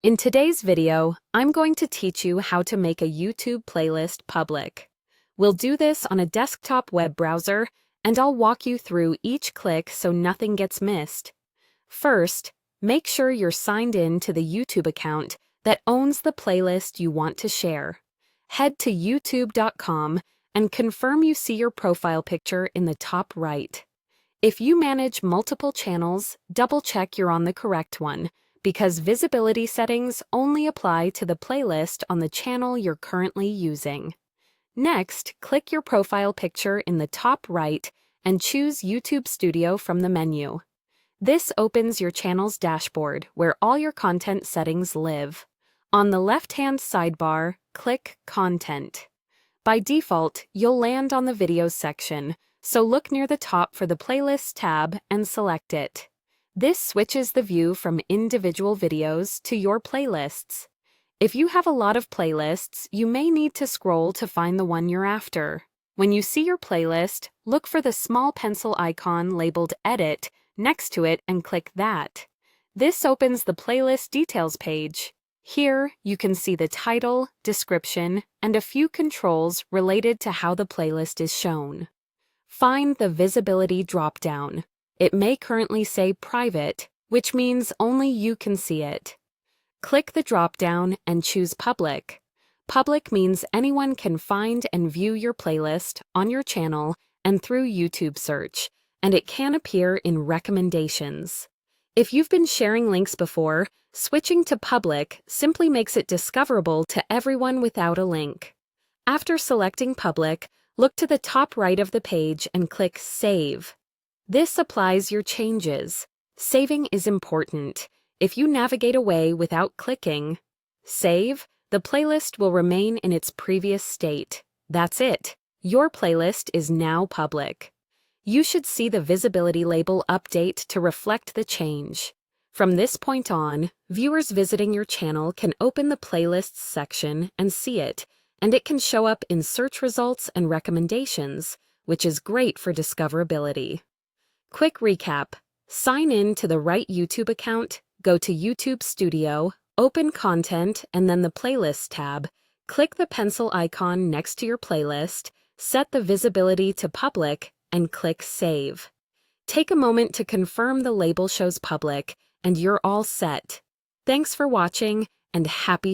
In today's video, I'm going to teach you how to make a YouTube playlist public. We'll do this on a desktop web browser, and I'll walk you through each click so nothing gets missed. First, make sure you're signed in to the YouTube account that owns the playlist you want to share. Head to youtube.com and confirm you see your profile picture in the top right. If you manage multiple channels, double-check you're on the correct one, because visibility settings only apply to the playlist on the channel you're currently using. Next, click your profile picture in the top right and choose YouTube Studio from the menu. This opens your channel's dashboard where all your content settings live. On the left-hand sidebar, click Content. By default, you'll land on the Videos section, so look near the top for the Playlists tab and select it. This switches the view from individual videos to your playlists. If you have a lot of playlists, you may need to scroll to find the one you're after. When you see your playlist, look for the small pencil icon labeled Edit next to it and click that. This opens the playlist details page. Here, you can see the title, description, and a few controls related to how the playlist is shown. Find the visibility dropdown. It may currently say Private, which means only you can see it. Click the drop-down and choose Public. Public means anyone can find and view your playlist on your channel and through YouTube search, and it can appear in recommendations. If you've been sharing links before, switching to Public simply makes it discoverable to everyone without a link. After selecting Public, look to the top right of the page and click Save. This applies your changes. Saving is important. If you navigate away without clicking Save, the playlist will remain in its previous state. That's it. Your playlist is now public. You should see the visibility label update to reflect the change. From this point on, viewers visiting your channel can open the Playlists section and see it, and it can show up in search results and recommendations, which is great for discoverability. Quick recap. Sign in to the right YouTube account, go to YouTube Studio, open Content and then the Playlists tab, click the pencil icon next to your playlist, set the visibility to Public, and click Save. Take a moment to confirm the label shows Public, and you're all set. Thanks for watching, and happy